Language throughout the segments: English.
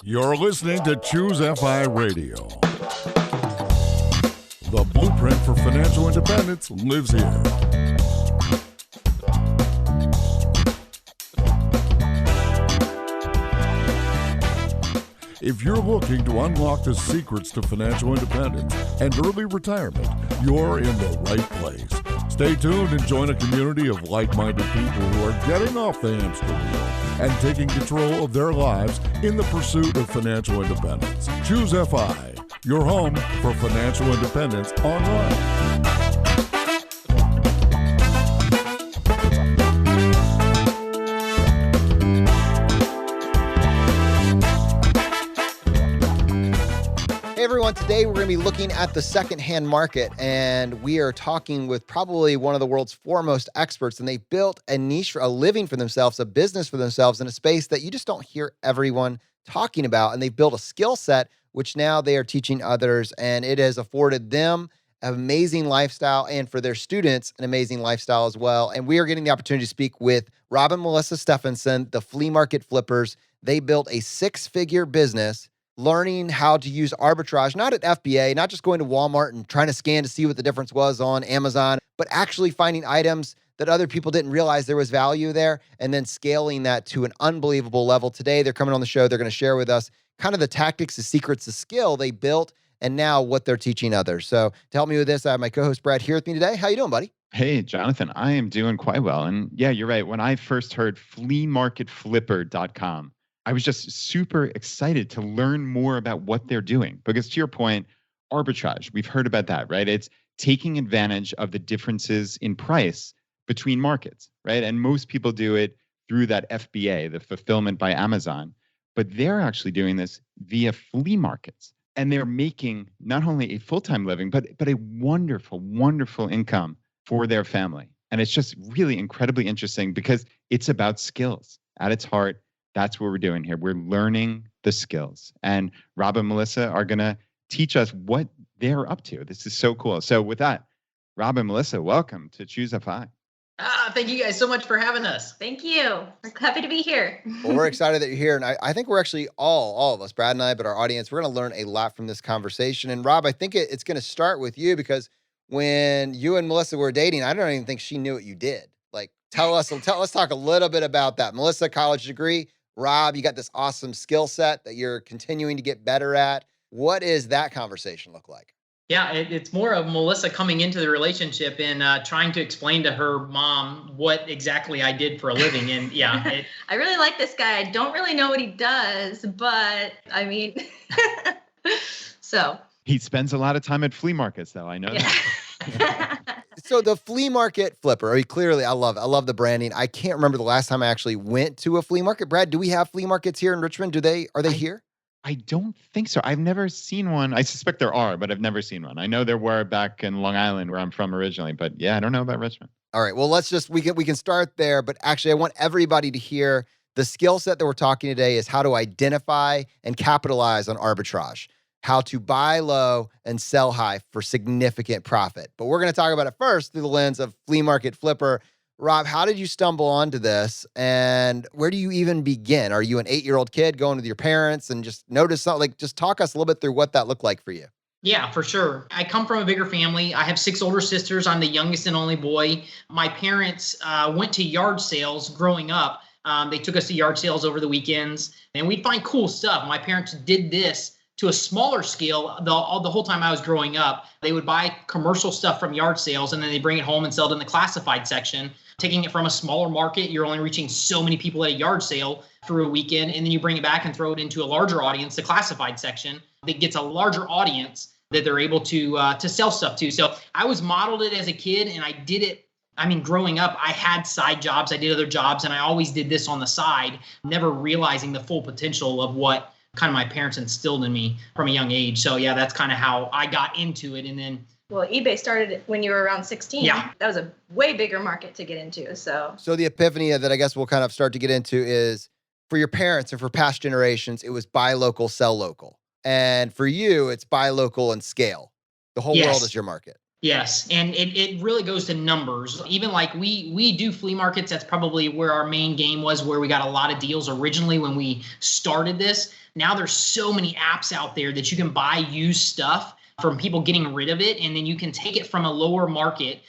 You're listening to ChooseFI Radio. The blueprint for financial independence lives here. If you're looking to unlock the secrets to financial independence and early retirement, you're in the right place. Stay tuned and join a community of like-minded people who are getting off the hamster wheel and taking control of their lives in the pursuit of financial independence. ChooseFI, your home for financial independence online. Hey everyone, today we're going to be looking at the secondhand market, and we are talking with probably one of the world's foremost experts, and they built a niche, a living for themselves, a business for themselves in a space that you just don't hear everyone talking about, and they've built a skill set which now they are teaching others, and it has afforded them an amazing lifestyle, and for their students, an amazing lifestyle as well. And we are getting the opportunity to speak with Rob and Melissa Stephenson, the Flea Market Flippers. They built a six-figure business learning how to use arbitrage, not at FBA, not just going to Walmart and trying to scan to see what the difference was on Amazon, but actually finding items that other people didn't realize there was value there, and then scaling that to an unbelievable level. Today, they're coming on the show. They're going to share with us kind of the tactics, the secrets, the skill they built, and now what they're teaching others. So to help me with this, I have my co-host Brad here with me today. How you doing, buddy? Hey, Jonathan, I am doing quite well. And yeah, you're right. When I first heard fleamarketflipper.com, I was just super excited to learn more about what they're doing. Because to your point, arbitrage, we've heard about that, right? It's taking advantage of the differences in price between markets, right? And most people do it through that FBA, the fulfillment by Amazon. But they're actually doing this via flea markets. And they're making not only a full-time living, but a wonderful, wonderful income for their family. And it's just really incredibly interesting because it's about skills. At its heart, that's what we're doing here. We're learning the skills. And Rob and Melissa are going to teach us what they're up to. This is so cool. So with that, Rob and Melissa, welcome to ChooseFI. Thank you guys so much for having us. Thank you. We're happy to be here. Well, we're excited that you're here. And I think we're actually all of us, Brad and I, but our audience, we're going to learn a lot from this conversation. And Rob, I think it's going to start with you because when you and Melissa were dating, I don't even think she knew what you did. Like, let's talk a little bit about that. Melissa, college degree. Rob, you got this awesome skill set that you're continuing to get better at. What does that conversation look like? Yeah, it's more of Melissa coming into the relationship and trying to explain to her mom what exactly I did for a living. And yeah. I really like this guy. I don't really know what he does, but I mean, so. He spends a lot of time at flea markets, though. I know that. So the flea market flipper, I love the branding. I can't remember the last time I actually went to a flea market. Brad, do we have flea markets here in Richmond? Are they here? I don't think so. I've never seen one. I suspect there are, but I've never seen one. I know there were back in Long Island where I'm from originally, but yeah, I don't know about Richmond. All right. Well, we can start there, but actually I want everybody to hear the skill set that we're talking today is how to identify and capitalize on arbitrage, how to buy low and sell high for significant profit. But we're going to talk about it first through the lens of flea market flipper. Rob, how did you stumble onto this, and where do you even begin? Are you an 8-year-old kid going with your parents and just notice something? Like, just talk us a little bit through what that looked like for you. Yeah, for sure. I come from a bigger family. I have 6 older sisters. I'm the youngest and only boy. My parents went to yard sales growing up. They took us to yard sales over the weekends, and we'd find cool stuff. My parents did this to a smaller scale the whole time I was growing up. They would buy commercial stuff from yard sales, and then they bring it home and sell it in the classified section. Taking it from a smaller market, you're only reaching so many people at a yard sale through a weekend, and then you bring it back and throw it into a larger audience, the classified section, that gets a larger audience that they're able to sell stuff to. So I was modeled it as a kid, and I did it. I mean, growing up, I had side jobs, I did other jobs, and I always did this on the side, never realizing the full potential of what kind of my parents instilled in me from a young age. So yeah, that's kind of how I got into it. And then well, eBay started when you were around 16. Yeah. That was a way bigger market to get into. So the epiphany that I guess we'll kind of start to get into is for your parents and for past generations, it was buy local, sell local. And for you, it's buy local and scale. The whole world is your market. Yes, and it really goes to numbers. Even like we do flea markets. That's probably where our main game was, where we got a lot of deals originally when we started this. Now there's so many apps out there that you can buy used stuff from people getting rid of it, and then you can take it from a lower market,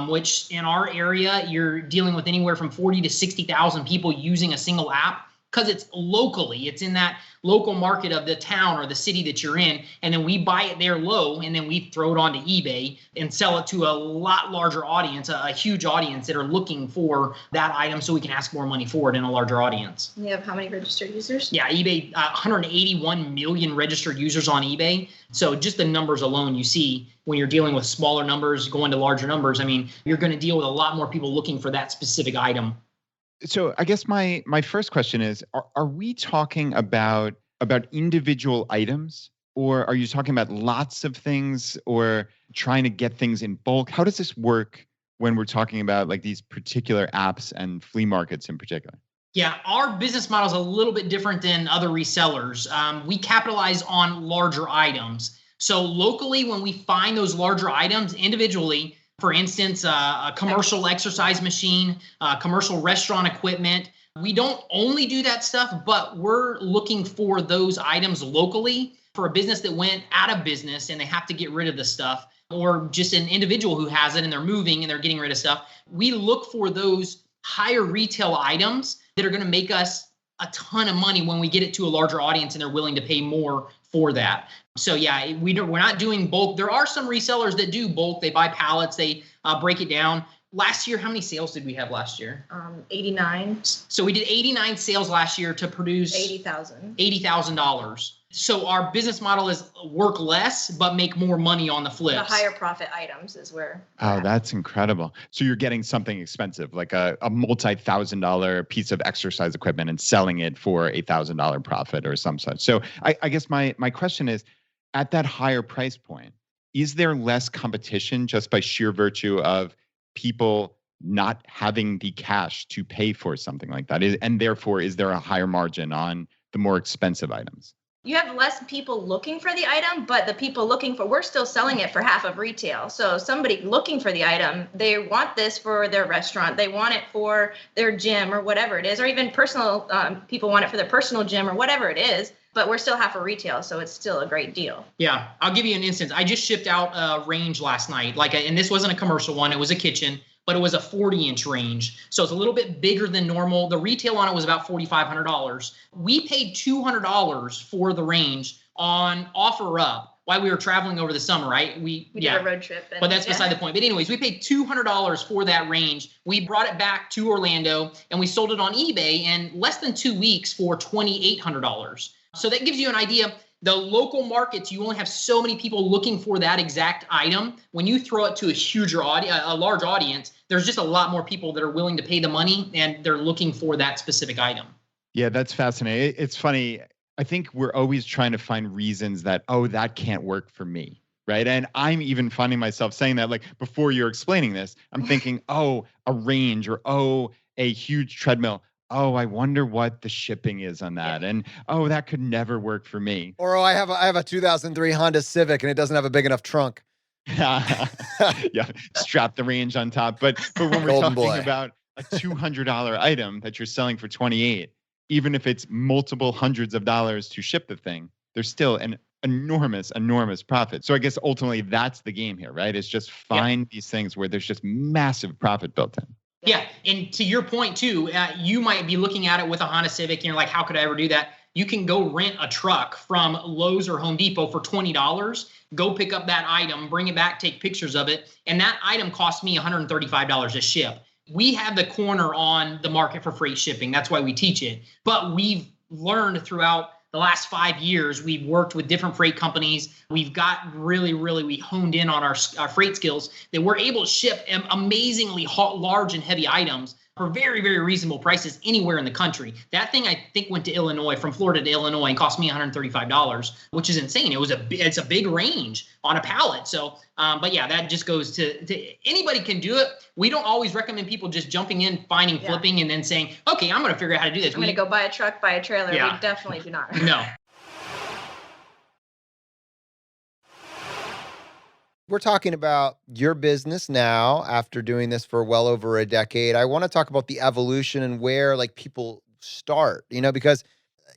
which in our area you're dealing with anywhere from 40 to 60,000 people using a single app. Because it's locally, it's in that local market of the town or the city that you're in, and then we buy it there low, and then we throw it onto eBay and sell it to a lot larger audience, a huge audience that are looking for that item, so we can ask more money for it in a larger audience. You have how many registered users? Yeah, eBay, 181 million registered users on eBay. So just the numbers alone, you see when you're dealing with smaller numbers going to larger numbers, I mean, you're going to deal with a lot more people looking for that specific item. So I guess my first question is, are we talking about individual items, or are you talking about lots of things, or trying to get things in bulk? How does this work when we're talking about like these particular apps and flea markets in particular? Yeah, our business model is a little bit different than other resellers. We capitalize on larger items. So locally, when we find those larger items individually, for instance, a commercial exercise machine, commercial restaurant equipment. We don't only do that stuff, but we're looking for those items locally for a business that went out of business and they have to get rid of the stuff, or just an individual who has it and they're moving and they're getting rid of stuff. We look for those higher retail items that are going to make us a ton of money when we get it to a larger audience and they're willing to pay more for that. So yeah, we're not doing bulk. There are some resellers that do bulk. They buy pallets, they break it down. Last year, how many sales did we have last year? 89. So we did 89 sales last year to produce $80,000. So our business model is work less, but make more money on the flips. The higher profit items is where. Oh, that's incredible. So you're getting something expensive, like a multi-$1,000 piece of exercise equipment, and selling it for $1,000 profit or some such. So I guess my question is, at that higher price point, is there less competition just by sheer virtue of people not having the cash to pay for something like that? And therefore, is there a higher margin on the more expensive items? You have less people looking for the item, but the people looking for, we're still selling it for half of retail. So somebody looking for the item, they want this for their restaurant, they want it for their gym or whatever it is, or even personal, people want it for their personal gym or whatever it is, but we're still half of retail, so it's still a great deal. Yeah, I'll give you an instance. I just shipped out a range last night, and this wasn't a commercial one, it was a kitchen, but it was a 40-inch range. So it's a little bit bigger than normal. The retail on it was about $4,500. We paid $200 for the range on OfferUp while we were traveling over the summer, right? We did a road trip. But that's beside the point. But anyways, we paid $200 for that range. We brought it back to Orlando, and we sold it on eBay in less than 2 weeks for $2,800. So that gives you an idea. The local markets, you only have so many people looking for that exact item. When you throw it to a large audience, there's just a lot more people that are willing to pay the money, and they're looking for that specific item. Yeah, that's fascinating. It's funny. I think we're always trying to find reasons that, that can't work for me, right? And I'm even finding myself saying that, like, before you're explaining this, I'm thinking, a range, or a huge treadmill. I wonder what the shipping is on that. And, that could never work for me. Or, I have a 2003 Honda Civic and it doesn't have a big enough trunk. Yeah, strap the range on top. But when we're talking about a $200 item that you're selling for $28, even if it's multiple hundreds of dollars to ship the thing, there's still an enormous profit. So I guess ultimately that's the game here, right? Is just find these things where there's just massive profit built in. Yeah, and to your point too, you might be looking at it with a Honda Civic and you're like, how could I ever do that? You can go rent a truck from Lowe's or Home Depot for $20, go pick up that item, bring it back, take pictures of it, and that item cost me $135 to ship. We have the corner on the market for freight shipping. That's why we teach it. But we've learned throughout the last 5 years, we've worked with different freight companies. We've got we honed in on our freight skills that we're able to ship amazingly large and heavy items for very, very reasonable prices anywhere in the country. That thing, I think, went to Illinois, from Florida to Illinois, and cost me $135, which is insane. It's a big range on a pallet. So, but yeah, that just goes to anybody can do it. We don't always recommend people just jumping in, finding, flipping, and then saying, okay, I'm going to figure out how to do this. I'm going to go buy a truck, buy a trailer. Yeah. We definitely do not. No. We're talking about your business now after doing this for well over a decade. I want to talk about the evolution and where like people start, because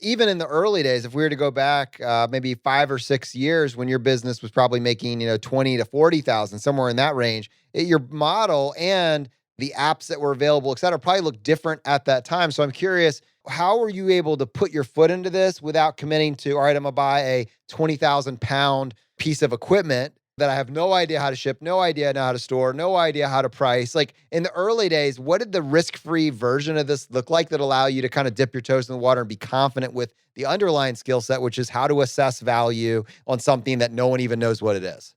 even in the early days, if we were to go back maybe 5 or 6 years when your business was probably making, 20 to 40,000, somewhere in that range, your model and the apps that were available, et cetera, probably looked different at that time. So I'm curious, how were you able to put your foot into this without committing to, all right, I'm gonna buy a 20,000 pound piece of equipment that I have no idea how to ship, no idea how to store, no idea how to price. Like in the early days, what did the risk-free version of this look like that allow you to kind of dip your toes in the water and be confident with the underlying skill set, which is how to assess value on something that no one even knows what it is?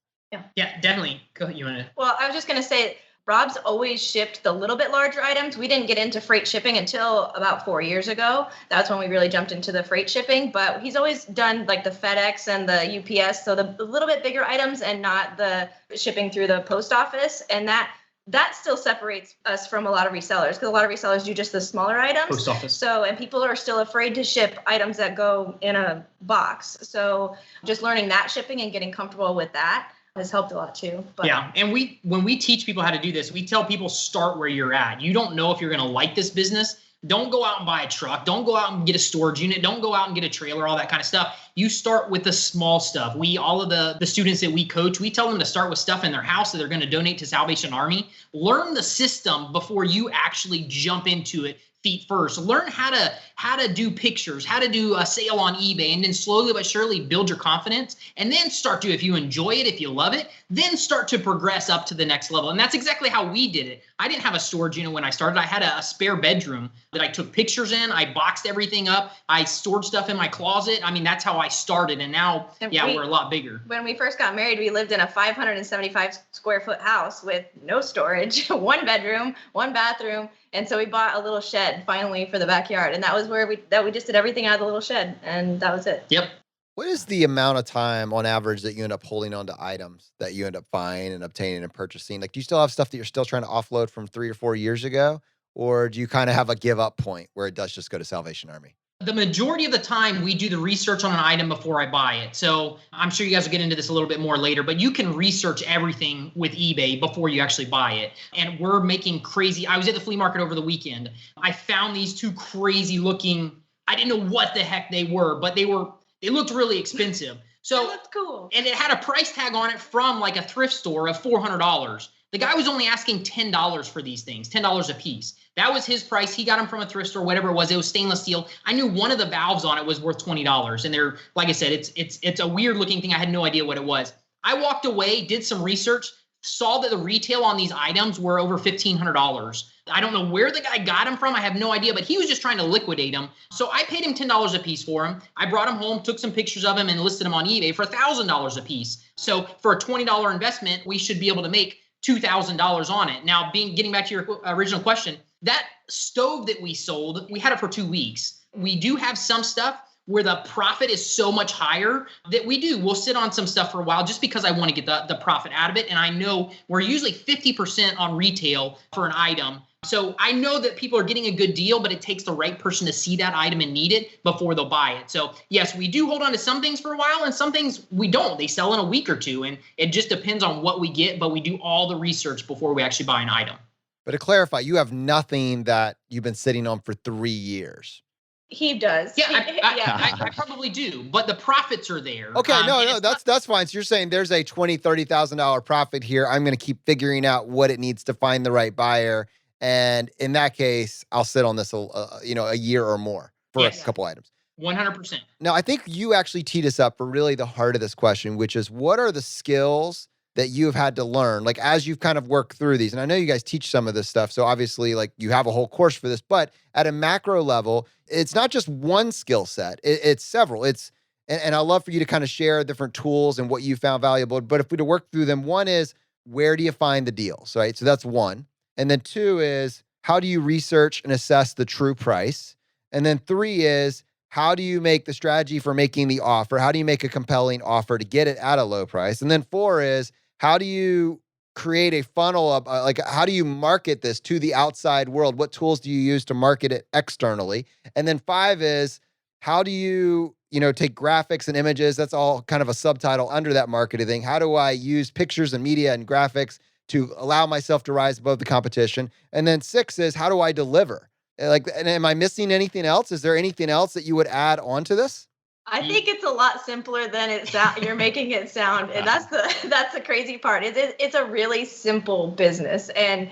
Yeah, definitely. Go ahead, you want to? Well, I was just going to say, Rob's always shipped the little bit larger items. We didn't get into freight shipping until about 4 years ago. That's when we really jumped into the freight shipping. But he's always done like the FedEx and the UPS, so the little bit bigger items and not the shipping through the post office. And that still separates us from a lot of resellers, because a lot of resellers do just the smaller items. Post office. So, and people are still afraid to ship items that go in a box. So just learning that shipping and getting comfortable with that has helped a lot too. But yeah. And when we teach people how to do this, we tell people start where you're at. You don't know if you're going to like this business. Don't go out and buy a truck. Don't go out and get a storage unit. Don't go out and get a trailer, all that kind of stuff. You start with the small stuff. All of the students that we coach, we tell them to start with stuff in their house that they're going to donate to Salvation Army. Learn the system before you actually jump into it feet first. Learn how to do pictures, how to do a sale on eBay, and then slowly but surely build your confidence, and then start to, if you enjoy it, if you love it, then start to progress up to the next level. And that's exactly how we did it. I didn't have a storage unit when I started. I had a spare bedroom that I took pictures in. I boxed everything up. I stored stuff in my closet. I mean, that's how I started. And now, we're a lot bigger. When we first got married, we lived in a 575 square foot house with no storage, one bedroom, one bathroom. And so we bought a little shed finally for the backyard. And that was where we just did everything out of the little shed. And that was it. Yep. What is the amount of time on average that you end up holding on to items that you end up buying and obtaining and purchasing? Like, do you still have stuff that you're still trying to offload from 3 or 4 years ago? Or do you kind of have a give up point where it does just go to Salvation Army? The majority of the time, we do the research on an item before I buy it. So I'm sure you guys will get into this a little bit more later, but you can research everything with eBay before you actually buy it. And we're making crazy. I was at the flea market over the weekend. I found these two crazy looking, I didn't know what the heck they were, but they looked really expensive. So that's cool. And it had a price tag on it from like a thrift store of $400. The guy was only asking $10 for these things, $10 a piece. That was his price. He got them from a thrift store, whatever it was. It was stainless steel. I knew one of the valves on it was worth $20. And they're, like I said, it's a weird looking thing. I had no idea what it was. I walked away, did some research, saw that the retail on these items were over $1,500. I don't know where the guy got them from. I have no idea, but he was just trying to liquidate them. So I paid him $10 a piece for them. I brought them home, took some pictures of them, and listed them on eBay for $1,000 a piece. So for a $20 investment, we should be able to make $2,000 on it. Now, getting back to your original question, that stove that we sold, we had it for 2 weeks. We do have some stuff where the profit is so much higher that we'll sit on some stuff for a while just because I want to get the profit out of it. And I know we're usually 50% on retail for an item. So I know that people are getting a good deal, but it takes the right person to see that item and need it before they'll buy it. So yes, we do hold on to some things for a while and some things we don't. They sell in a week or two, and it just depends on what we get, but we do all the research before we actually buy an item. But to clarify, you have nothing that you've been sitting on for 3 years. He does. Yeah, I probably do, but the profits are there. Okay, no, that's fine. So you're saying there's a $20,000, $30,000 profit here. I'm going to keep figuring out what it needs to find the right buyer. And in that case, I'll sit on this, a year or more for a couple items. 100%. Now, I think you actually teed us up for really the heart of this question, which is what are the skills that you have had to learn, like as you've kind of worked through these? And I know you guys teach some of this stuff. So obviously, like you have a whole course for this, but at a macro level, it's not just one skill set. It's several. And I'd love for you to kind of share different tools and what you found valuable. But if we to work through them, one is, where do you find the deals, right? So that's one. And then 2 is, how do you research and assess the true price? And then 3 is, how do you make the strategy for making the offer? How do you make a compelling offer to get it at a low price? And then 4 is, how do you create a funnel of, how do you market this to the outside world? What tools do you use to market it externally? And then 5 is, how do you, take graphics and images? That's all kind of a subtitle under that marketing thing. How do I use pictures and media and graphics to allow myself to rise above the competition? And then 6 is, how do I deliver? And am I missing anything else? Is there anything else that you would add on to this? I think it's a lot simpler than you're making it sound, and that's the crazy part. It's a really simple business, and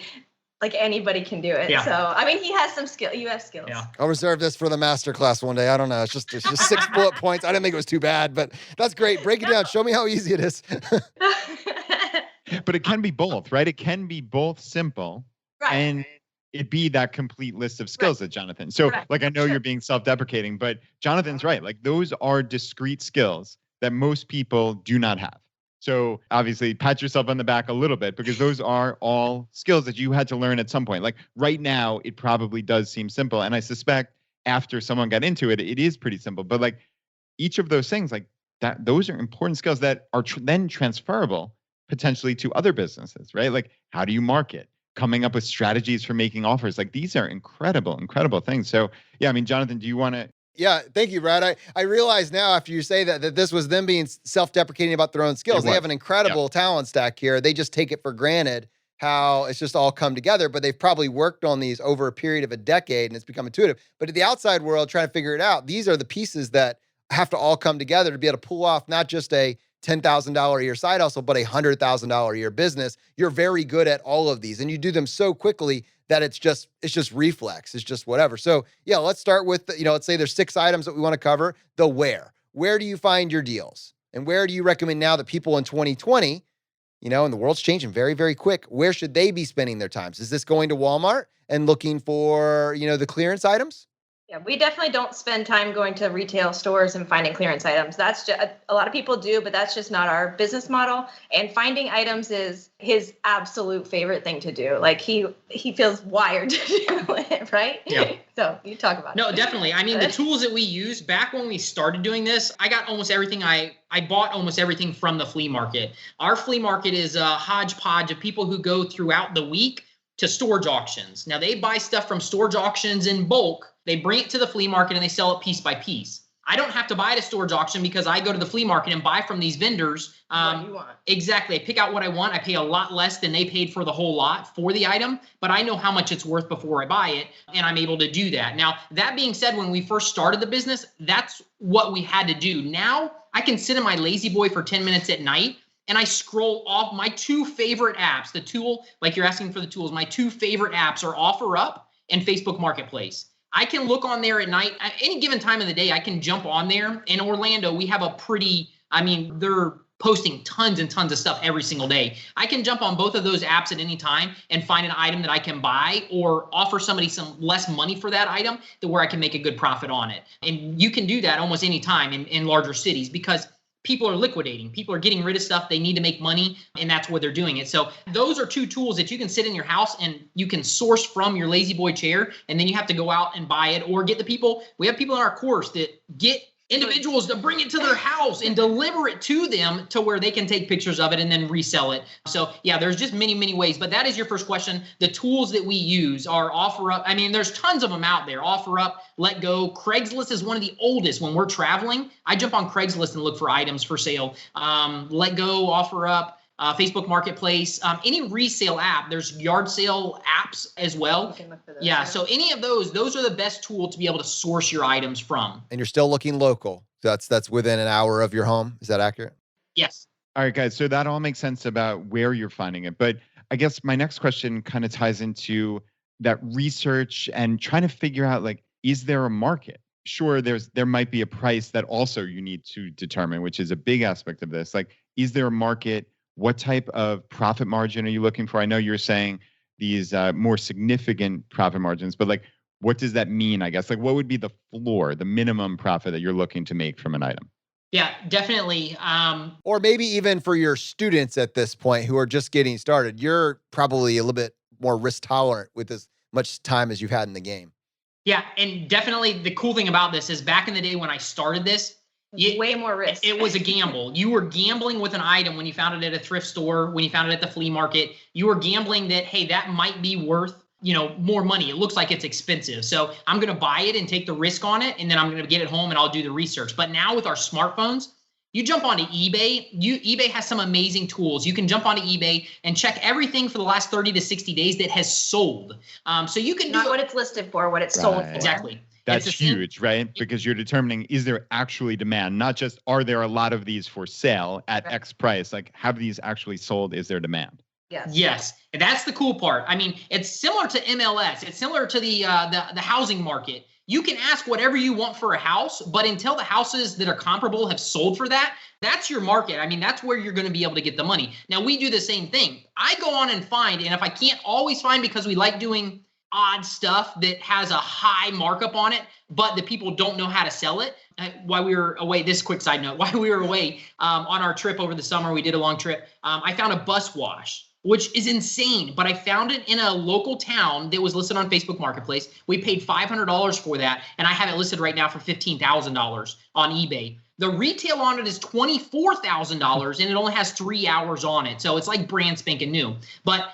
like anybody can do it. Yeah. So I mean, he has some skill. You have skills. Yeah. I'll reserve this for the master class one day. I don't know. It's just 6 bullet points. I didn't think it was too bad, but that's great. Break it down. Show me how easy it is. But it can be both, right? It can be both simple, right, and it be that complete list of skills, right, that Jonathan. So like, I know you're being self-deprecating, but Jonathan's right. Like, those are discrete skills that most people do not have. So obviously pat yourself on the back a little bit, because those are all skills that you had to learn at some point. Like right now, it probably does seem simple. And I suspect after someone got into it, it is pretty simple. But like each of those things, like that, those are important skills that are then transferable potentially to other businesses, right? Like, how do you market? Coming up with strategies for making offers. Like, these are incredible things. So yeah, I mean, Jonathan, do you want to? Yeah, thank you, Brad. I realize now after you say that this was them being self-deprecating about their own skills. They have an incredible talent stack here. They just take it for granted how it's just all come together, but they've probably worked on these over a period of a decade and it's become intuitive. But in the outside world, trying to figure it out, these are the pieces that have to all come together to be able to pull off not just a $10,000 a year side hustle, but a $100,000 a year business. You're very good at all of these and you do them so quickly that it's just reflex. It's just whatever. So yeah, let's start with, let's say there's 6 items that we want to cover. The where. Where do you find your deals? And where do you recommend now that people in 2020, and the world's changing very, very quick, where should they be spending their times? Is this going to Walmart and looking for, the clearance items? Yeah, we definitely don't spend time going to retail stores and finding clearance items. That's just, a lot of people do, but that's just not our business model. And finding items is his absolute favorite thing to do. Like he feels wired to do it, right? Yeah. So you talk about it. No, definitely. I mean, the tools that we use back when we started doing this, I got almost everything. I bought almost everything from the flea market. Our flea market is a hodgepodge of people who go throughout the week to storage auctions. Now they buy stuff from storage auctions in bulk. They bring it to the flea market and they sell it piece by piece. I don't have to buy at a storage auction because I go to the flea market and buy from these vendors. What you want. Exactly. I pick out what I want. I pay a lot less than they paid for the whole lot for the item, but I know how much it's worth before I buy it, and I'm able to do that. Now, that being said, when we first started the business, that's what we had to do. Now, I can sit in my lazy boy for 10 minutes at night and I scroll off my 2 favorite apps. The tool, like you're asking for the tools, my 2 favorite apps are OfferUp and Facebook Marketplace. I can look on there at night, at any given time of the day, I can jump on there. In Orlando, we have they're posting tons and tons of stuff every single day. I can jump on both of those apps at any time and find an item that I can buy or offer somebody some less money for that item to where I can make a good profit on it. And you can do that almost any time in larger cities because people are liquidating. People are getting rid of stuff. They need to make money, and that's where they're doing it. So those are 2 tools that you can sit in your house and you can source from your lazy boy chair, and then you have to go out and buy it or get the people. We have people in our course that get individuals to bring it to their house and deliver it to them to where they can take pictures of it and then resell it. So yeah, there's just many, many ways, but that is your first question. The tools that we use are OfferUp. I mean, there's tons of them out there. OfferUp, Let Go. Craigslist is one of the oldest. When we're traveling, I jump on Craigslist and look for items for sale. Let Go, OfferUp, Facebook Marketplace, any resale app. There's yard sale apps as well. You can look for those. Yeah, so any of those are the best tool to be able to source your items from. And you're still looking local. So that's within an hour of your home. Is that accurate? Yes. All right, guys. So that all makes sense about where you're finding it. But I guess my next question kind of ties into that research and trying to figure out, like, is there a market? Sure, there might be a price that also you need to determine, which is a big aspect of this. Like, is there a market? What type of profit margin are you looking for? I know you're saying these more significant profit margins, but like, what does that mean? I guess, like, what would be the floor, the minimum profit that you're looking to make from an item? Yeah, definitely. Or maybe even for your students at this point who are just getting started, you're probably a little bit more risk tolerant with as much time as you've had in the game. Yeah, and definitely the cool thing about this is back in the day when I started this, way more risk. It was a gamble. You were gambling with an item when you found it at a thrift store, when you found it at the flea market. You were gambling that, hey, that might be worth more money. It looks like it's expensive. So I'm going to buy it and take the risk on it. And then I'm going to get it home and I'll do the research. But now with our smartphones, you jump onto eBay. eBay has some amazing tools. You can jump onto eBay and check everything for the last 30 to 60 days that has sold. So you can not what it's listed for, what it's sold for. Exactly. That's huge, right? Because you're determining, is there actually demand? Not just, are there a lot of these for sale at X price? Like, have these actually sold? Is there demand? Yes. And that's the cool part. I mean, it's similar to MLS. It's similar to the housing market. You can ask whatever you want for a house, but until the houses that are comparable have sold for that, that's your market. I mean, that's where you're going to be able to get the money. Now, we do the same thing. I go on and find, and if I can't always find, because we like doing odd stuff that has a high markup on it, but the people don't know how to sell it. While we were away, this quick side note, while we were away on our trip over the summer, we did a long trip. I found a bus wash, which is insane, but I found it in a local town that was listed on Facebook Marketplace. We paid $500 for that, and I have it listed right now for $15,000 on eBay. The retail on it is $24,000, and it only has 3 hours on it. So it's like brand spanking new. But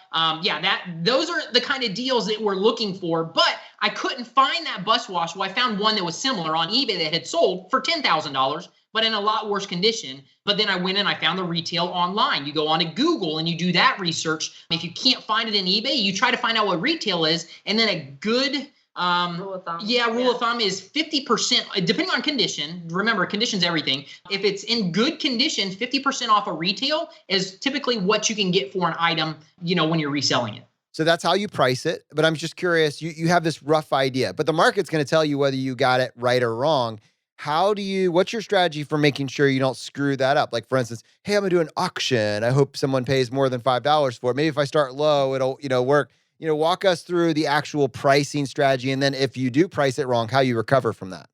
those are the kind of deals that we're looking for. But I couldn't find that bus wash. Well, I found one that was similar on eBay that had sold for $10,000, but in a lot worse condition. But then I went and I found the retail online. You go on to Google and you do that research. If you can't find it in eBay, you try to find out what retail is, and then a good rule of thumb. Rule of thumb is 50%, depending on condition. Remember, condition's everything. If it's in good condition, 50% off a retail is typically what you can get for an item, when you're reselling it. So that's how you price it. But I'm just curious, you have this rough idea, but the market's going to tell you whether you got it right or wrong. What's your strategy for making sure you don't screw that up? Like, for instance, hey, I'm going to do an auction. I hope someone pays more than $5 for it. Maybe if I start low, it'll, work. Walk us through the actual pricing strategy. And then if you do price it wrong, how you recover from that.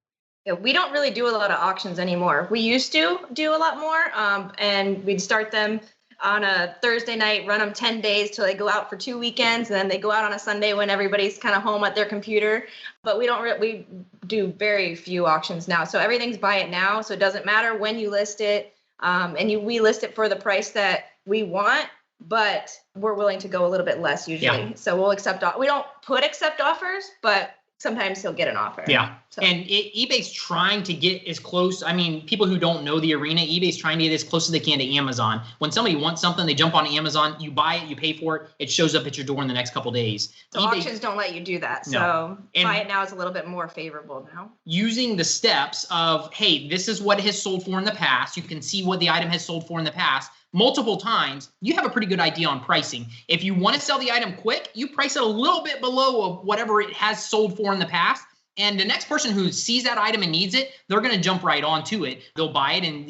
Yeah, we don't really do a lot of auctions anymore. We used to do a lot more, and we'd start them on a Thursday night, run them 10 days till they go out for 2 weekends, and then they go out on a Sunday when everybody's kind of home at their computer. But we do very few auctions now. So everything's buy it now. So it doesn't matter when you list it, we list it for the price that we want, but we're willing to go a little bit less usually. Yeah. So we'll we don't accept offers, but sometimes he'll get an offer. Yeah. So. And eBay's trying to get as close. I mean, people who don't know the arena, eBay's trying to get as close as they can to Amazon. When somebody wants something, they jump on Amazon, you buy it, you pay for it, it shows up at your door in the next couple of days. So auctions don't let you do that. So buy it now is a little bit more favorable now. Using the steps of, hey, this is what it has sold for in the past. You can see what the item has sold for in the past. Multiple times, you have a pretty good idea on pricing. If you want to sell the item quick, you price it a little bit below of whatever it has sold for in the past. And the next person who sees that item and needs it, they're going to jump right onto it. They'll buy it. And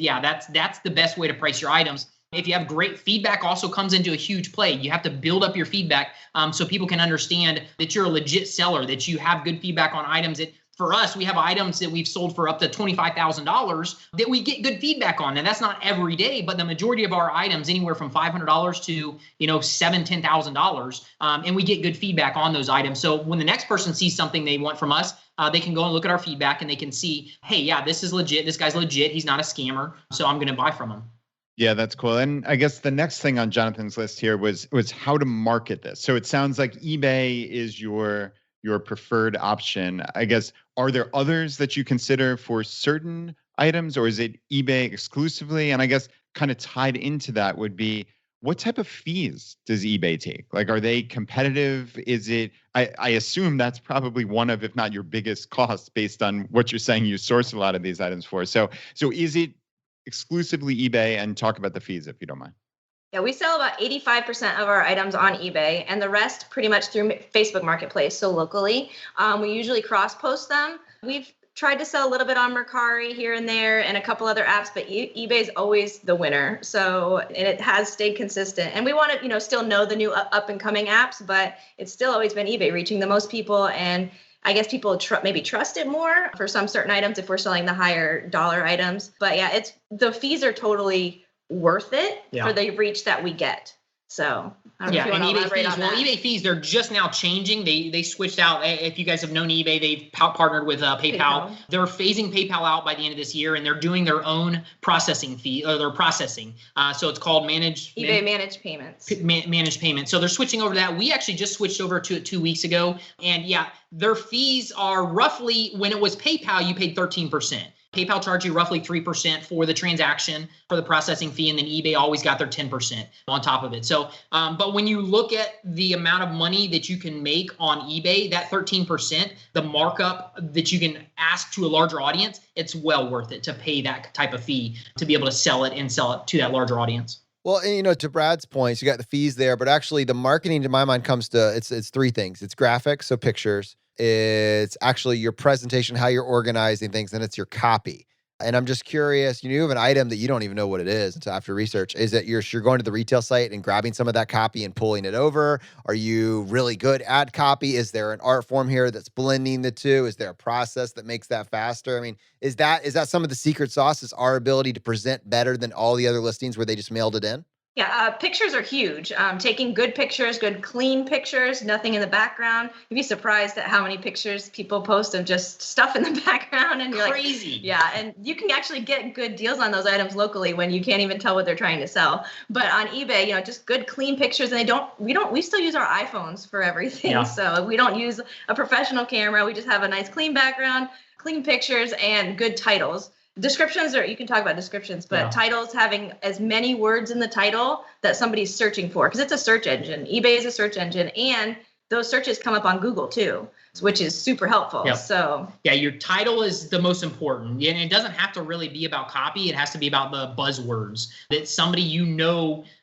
that's the best way to price your items. If you have great feedback, also comes into a huge play. You have to build up your feedback so people can understand that you're a legit seller, that you have good feedback on items that. For us, we have items that we've sold for up to $25,000 that we get good feedback on. And that's not every day, but the majority of our items, anywhere from $500 to, $7,000, $10,000. And we get good feedback on those items. So when the next person sees something they want from us, they can go and look at our feedback and they can see, hey, yeah, this is legit. This guy's legit. He's not a scammer. So I'm going to buy from him. Yeah, that's cool. And I guess the next thing on Jonathan's list here was how to market this. So it sounds like eBay is your preferred option. I guess, are there others that you consider for certain items, or is it eBay exclusively? And I guess kind of tied into that would be, what type of fees does eBay take? Like, are they competitive? Is it, I assume that's probably one of, if not your biggest costs based on what you're saying you source a lot of these items for. So is it exclusively eBay? And talk about the fees if you don't mind. Yeah, we sell about 85% of our items on eBay, and the rest pretty much through Facebook Marketplace, so locally. We usually cross-post them. We've tried to sell a little bit on Mercari here and there and a couple other apps, but eBay is always the winner. So, and it has stayed consistent. And we want to, still know the new up-and-coming apps, but it's still always been eBay reaching the most people. And I guess people maybe trust it more for some certain items if we're selling the higher dollar items. But yeah, the fees are totally worth it for the reach that we get. So I don't know Yeah, if you and want to eBay elaborate fees. on Well, that. eBay fees, they're just now changing. They switched out. If you guys have known eBay, they've partnered with PayPal. They're phasing PayPal out by the end of this year, and they're doing their own processing fee, or their processing. So it's called eBay Managed Payments. Managed payments. So they're switching over to that. We actually just switched over to it 2 weeks ago, and yeah, their fees are roughly, when it was PayPal, you paid 13%. PayPal charged you roughly 3% for the transaction, for the processing fee, and then eBay always got their 10% on top of it. So, but when you look at the amount of money that you can make on eBay, that 13%, the markup that you can ask to a larger audience, it's well worth it to pay that type of fee to be able to sell it to that larger audience. Well, and, to Brad's point, you got the fees there, but actually the marketing to my mind comes to, it's three things. It's graphics, so pictures. It's actually your presentation, how you're organizing things, and it's your copy. And I'm just curious, you have an item that you don't even know what it is until after research. Is it you're going to the retail site and grabbing some of that copy and pulling it over? Are you really good at copy? Is there an art form here that's blending the two? Is there a process that makes that faster? I mean, is that some of the secret sauce, is our ability to present better than all the other listings where they just mailed it in? Yeah, pictures are huge. Taking good pictures, good clean pictures, nothing in the background. You'd be surprised at how many pictures people post of just stuff in the background, and you're crazy. Like, yeah, and you can actually get good deals on those items locally when you can't even tell what they're trying to sell. But on eBay, just good clean pictures, and we still use our iPhones for everything. Yeah. So we don't use a professional camera. We just have a nice clean background, clean pictures, and good titles. Descriptions, or you can talk about descriptions, but titles, having as many words in the title that somebody's searching for, because it's a search engine. eBay is a search engine, and those searches come up on Google too, which is super helpful. Yep. So yeah, your title is the most important, and it doesn't have to really be about copy. It has to be about the buzzwords that somebody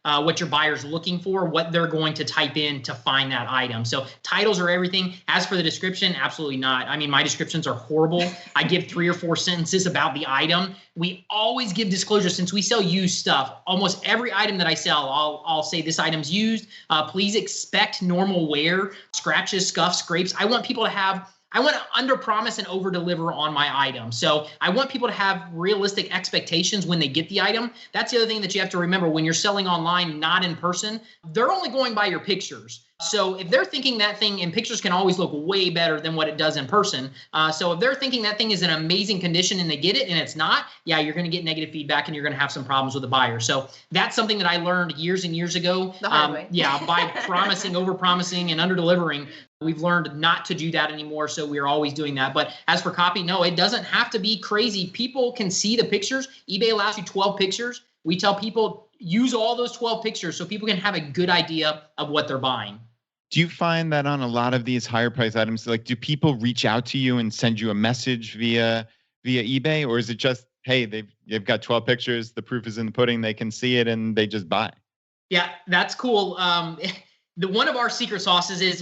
what your buyer's looking for, what they're going to type in to find that item. So titles are everything. As for the description, absolutely not. I mean, my descriptions are horrible. I give 3 or 4 sentences about the item. We always give disclosure since we sell used stuff. Almost every item that I sell, I'll say this item's used. Please expect normal wear, scratches, scuffs, scrapes. I want to under promise and over deliver on my item. So I want people to have realistic expectations when they get the item. That's the other thing that you have to remember when you're selling online, not in person. They're only going by your pictures. So if they're thinking that thing, and pictures can always look way better than what it does in person. So if they're thinking that thing is in amazing condition and they get it and it's not, yeah, you're going to get negative feedback and you're going to have some problems with the buyer. So that's something that I learned years and years ago. The hard way. Yeah, by over promising and under delivering. We've learned not to do that anymore, so we're always doing that. But as for copy, no, it doesn't have to be crazy. People can see the pictures. eBay allows you 12 pictures. We tell people use all those 12 pictures so people can have a good idea of what they're buying. Do you find that on a lot of these higher price items, like do people reach out to you and send you a message via eBay, or is it just, hey, they've got 12 pictures, the proof is in the pudding, they can see it and they just buy? Yeah, that's cool. One of our secret sauces is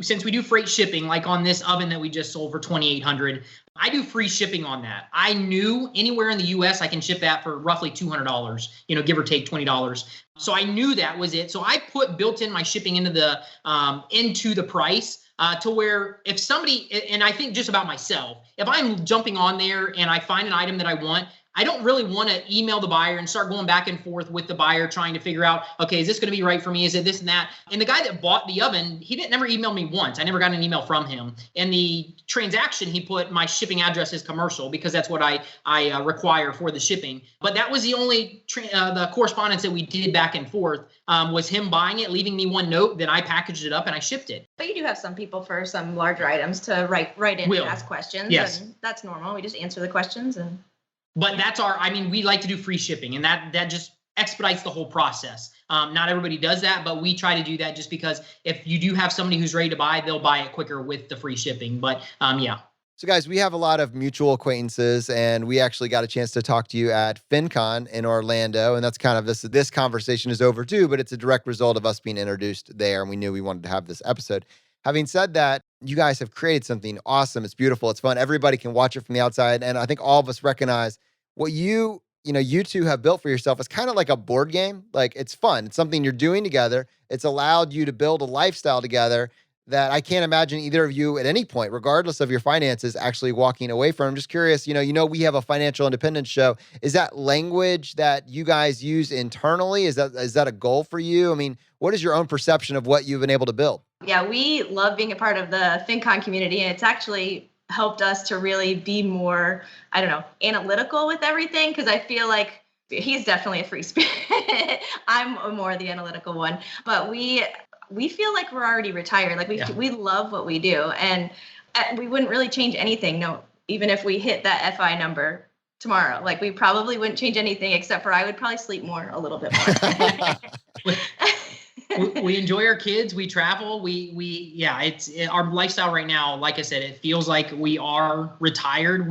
since we do freight shipping, like on this oven that we just sold for $2,800, I do free shipping on that. I knew anywhere in the US I can ship that for roughly $200, give or take $20. So I knew that was it. So I built in my shipping into the price to where if somebody, and I think just about myself, if I'm jumping on there and I find an item that I want, I don't really want to email the buyer and start going back and forth with the buyer trying to figure out, okay, is this going to be right for me? Is it this and that? And the guy that bought the oven, he never emailed me once. I never got an email from him. And the transaction, he put my shipping address as commercial because that's what I require for the shipping. But that was the only the correspondence that we did back and forth was him buying it, leaving me one note, then I packaged it up and I shipped it. But you do have some people for some larger items to write in and ask questions. Yes. And that's normal. We just answer the questions and. But we like to do free shipping, and that just expedites the whole process. Not everybody does that, but we try to do that just because if you do have somebody who's ready to buy, they'll buy it quicker with the free shipping. But yeah. So guys, we have a lot of mutual acquaintances, and we actually got a chance to talk to you at FinCon in Orlando. And that's kind of this conversation is overdue, but it's a direct result of us being introduced there. And we knew we wanted to have this episode. Having said that, you guys have created something awesome. It's beautiful. It's fun. Everybody can watch it from the outside. And I think all of us recognize what you two have built for yourself is kind of like a board game. Like, it's fun. It's something you're doing together. It's allowed you to build a lifestyle together that I can't imagine either of you at any point, regardless of your finances, actually walking away from. I'm just curious, we have a financial independence show. Is that language that you guys use internally? Is that a goal for you? I mean, what is your own perception of what you've been able to build? Yeah, we love being a part of the FinCon community, and it's actually helped us to really be more, analytical with everything, because I feel like he's definitely a free spirit. I'm more the analytical one, but we feel like we're already retired. Like we love what we do, and we wouldn't really change anything. No, even if we hit that FI number tomorrow, like we probably wouldn't change anything, except for I would probably sleep more a little bit more. We enjoy our kids. We travel. It's our lifestyle right now. Like I said, it feels like we are retired.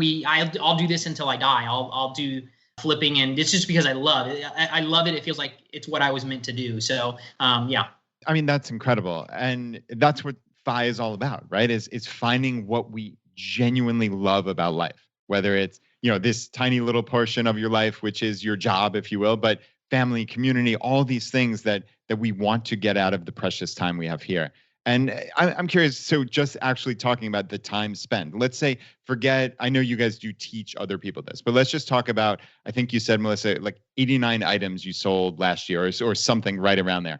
I'll do this until I die. I'll do flipping, and it's just because I love it. I love it. It feels like it's what I was meant to do. So, yeah. I mean, that's incredible. And that's what FI is all about, right? Is finding what we genuinely love about life, whether it's, this tiny little portion of your life, which is your job, if you will, but family, community, all these things that we want to get out of the precious time we have here. And I'm curious, so just actually talking about the time spent, let's say, I know you guys do teach other people this, but let's just talk about, I think you said, Melissa, like 89 items you sold last year or something right around there.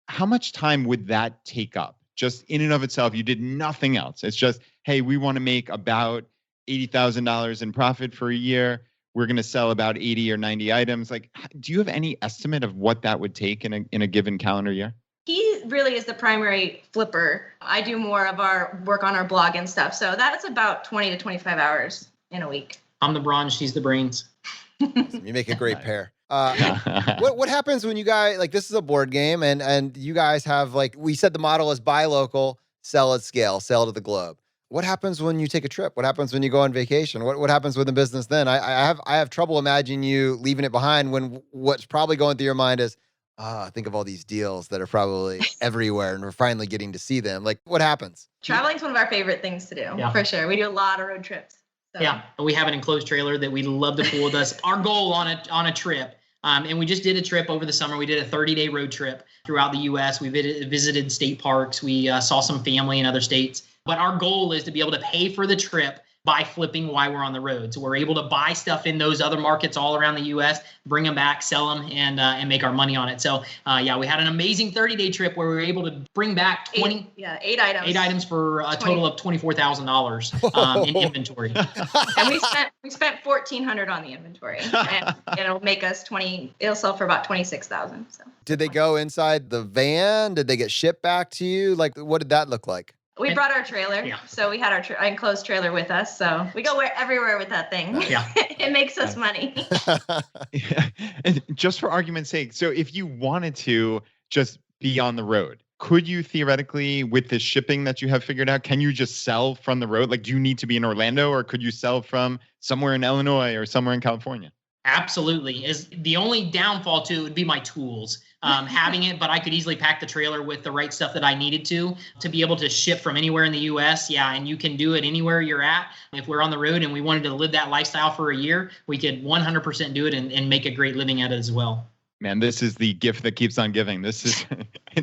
How much time would that take up? Just in and of itself, you did nothing else. It's just, hey, we want to make about $80,000 in profit for a year. We're going to sell about 80 or 90 items. Like, do you have any estimate of what that would take in a given calendar year? He really is the primary flipper. I do more of our work on our blog and stuff. So that's about 20 to 25 hours in a week. I'm the bronze, she's the brains. You make a great pair. What happens when you guys, like, this is a board game and you guys have, like, we said the model is buy local, sell at scale, sell to the globe. What happens when you take a trip? What happens when you go on vacation? What happens with the business then? I have trouble imagining you leaving it behind when what's probably going through your mind is, think of all these deals that are probably everywhere and we're finally getting to see them. Like, what happens? Traveling is one of our favorite things to do, for sure. We do a lot of road trips. So. Yeah, we have an enclosed trailer that we'd love to pull with us. Our goal on a trip, and we just did a trip over the summer. We did a 30-day road trip throughout the U.S. We visited state parks. We saw some family in other states. But our goal is to be able to pay for the trip by flipping while we're on the road. So we're able to buy stuff in those other markets all around the U.S., bring them back, sell them, and make our money on it. So, we had an amazing 30-day trip where we were able to bring back 8 items. 8 items for a total of $24,000 in inventory. And we spent $1,400 on the inventory, and it'll make us it'll sell for about $26,000. So. Did they go inside the van? Did they get shipped back to you? Like, what did that look like? We brought our trailer, so we had our enclosed trailer with us. So we go everywhere with that thing. Yeah. It makes us money. And just for argument's sake, so if you wanted to just be on the road, could you theoretically, with the shipping that you have figured out, can you just sell from the road? Like, do you need to be in Orlando, or could you sell from somewhere in Illinois or somewhere in California? Absolutely. Is the only downfall to it would be my tools. Having it, but I could easily pack the trailer with the right stuff that I needed to be able to ship from anywhere in the U.S. Yeah, and you can do it anywhere you're at. If we're on the road and we wanted to live that lifestyle for a year, we could 100% do it and make a great living at it as well. Man, this is the gift that keeps on giving. It's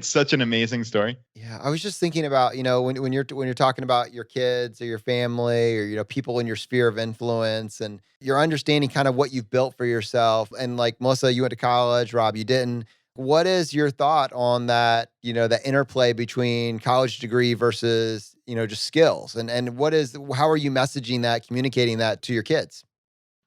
such an amazing story. Yeah, I was just thinking about, when you're talking about your kids or your family or, people in your sphere of influence, and you're understanding kind of what you've built for yourself. And like, Melissa, you went to college, Rob, you didn't. What is your thought on that, the interplay between college degree versus, just skills? And how are you messaging that, communicating that to your kids?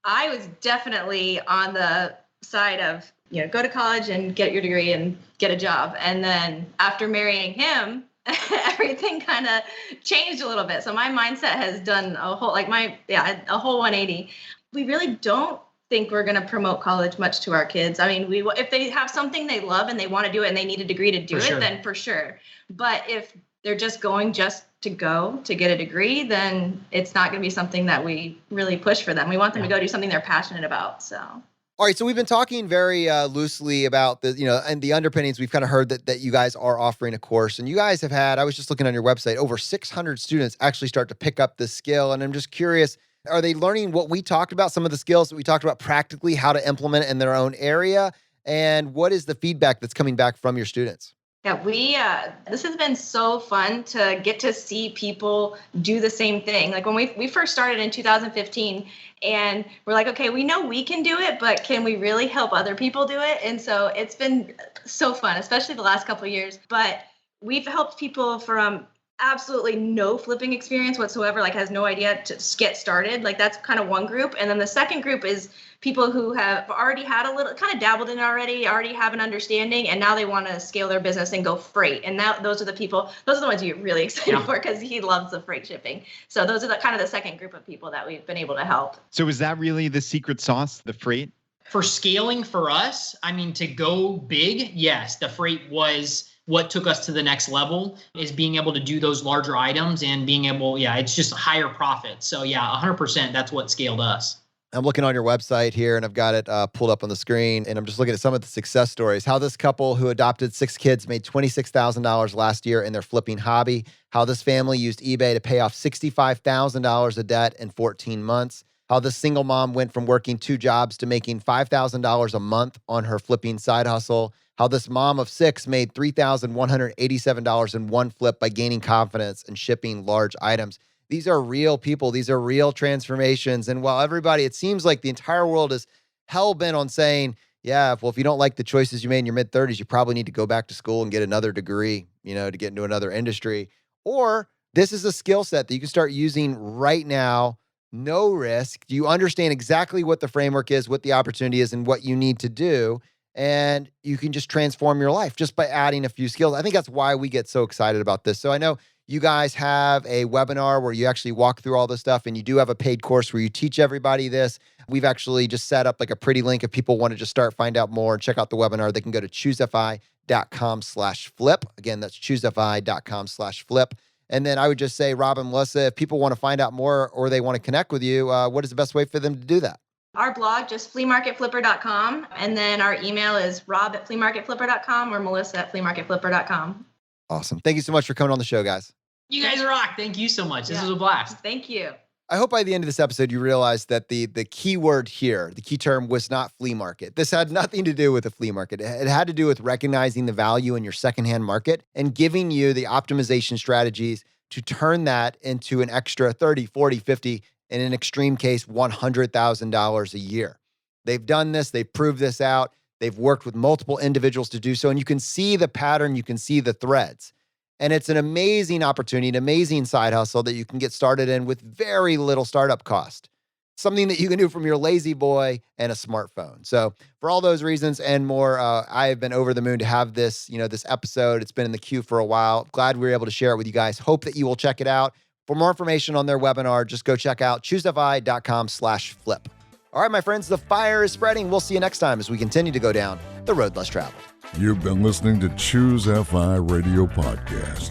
I was definitely on the side of, go to college and get your degree and get a job. And then after marrying him, everything kind of changed a little bit. So my mindset has done a whole 180. We really don't think we're going to promote college much to our kids. I mean, if they have something they love and they want to do it and they need a degree to do it, then for sure. But if they're just going to go to get a degree, then it's not going to be something that we really push for them. We want them to go do something they're passionate about. So. All right, so we've been talking very loosely about the, and the underpinnings. We've kind of heard that you guys are offering a course, and you guys have had, I was just looking on your website, over 600 students actually start to pick up this skill. And I'm just curious, are they learning what we talked about, some of the skills that we talked about practically, how to implement it in their own area? And what is the feedback that's coming back from your students? Yeah, this has been so fun to get to see people do the same thing. Like when we first started in 2015, and we're like, okay, we know we can do it, but can we really help other people do it? And so it's been so fun, especially the last couple of years. But we've helped people from absolutely no flipping experience whatsoever, like has no idea to get started. Like that's kind of one group. And then the second group is people who have already had a little, kind of dabbled in already have an understanding, and now they want to scale their business and go freight. And those are the ones you get really excited for, because he loves the freight shipping. So those are the kind of the second group of people that we've been able to help. So is that really the secret sauce, the freight? For scaling for us, I mean, to go big, yes, the freight was what took us to the next level, is being able to do those larger items and being able, it's just higher profit. So 100%, that's what scaled us. I'm looking on your website here, and I've got it pulled up on the screen, and I'm just looking at some of the success stories. How this couple who adopted 6 kids made $26,000 last year in their flipping hobby. How this family used eBay to pay off $65,000 of debt in 14 months. How this single mom went from working 2 jobs to making $5,000 a month on her flipping side hustle. How this mom of 6 made $3,187 in one flip by gaining confidence and shipping large items. These are real people. These are real transformations. And while everybody, it seems like the entire world is hell-bent on saying, if you don't like the choices you made in your mid-30s, you probably need to go back to school and get another degree, to get into another industry. Or this is a skill set that you can start using right now, no risk. You understand exactly what the framework is, what the opportunity is, and what you need to do. And you can just transform your life just by adding a few skills. I think that's why we get so excited about this. So I know you guys have a webinar where you actually walk through all this stuff, and you do have a paid course where you teach everybody this. We've actually just set up like a pretty link. If people want to just start, find out more, and check out the webinar, they can go to ChooseFI.com/flip. Again, that's ChooseFI.com/flip. And then I would just say, Rob and Melissa, if people want to find out more or they want to connect with you, what is the best way for them to do that? Our blog, just fleamarketflipper.com. And then our email is rob@fleamarketflipper.com or melissa@fleamarketflipper.com. Awesome. Thank you so much for coming on the show, guys. You guys rock. Thank you so much. This was a blast. Thank you. I hope by the end of this episode, you realize that the key word here, the key term, was not flea market. This had nothing to do with the flea market. It had to do with recognizing the value in your secondhand market and giving you the optimization strategies to turn that into an extra 30, 40, 50, in an extreme case, $100,000 a year. They've done this. They've proved this out. They've worked with multiple individuals to do so. And you can see the pattern. You can see the threads. And it's an amazing opportunity, an amazing side hustle that you can get started in with very little startup cost. Something that you can do from your lazy boy and a smartphone. So for all those reasons and more, I have been over the moon to have this, this episode. It's been in the queue for a while. Glad we were able to share it with you guys. Hope that you will check it out. For more information on their webinar, just go check out ChooseFI.com/flip. All right, my friends, the fire is spreading. We'll see you next time as we continue to go down the road less traveled. You've been listening to ChooseFI Radio Podcast,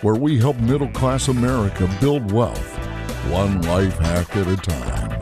where we help middle-class America build wealth, one life hack at a time.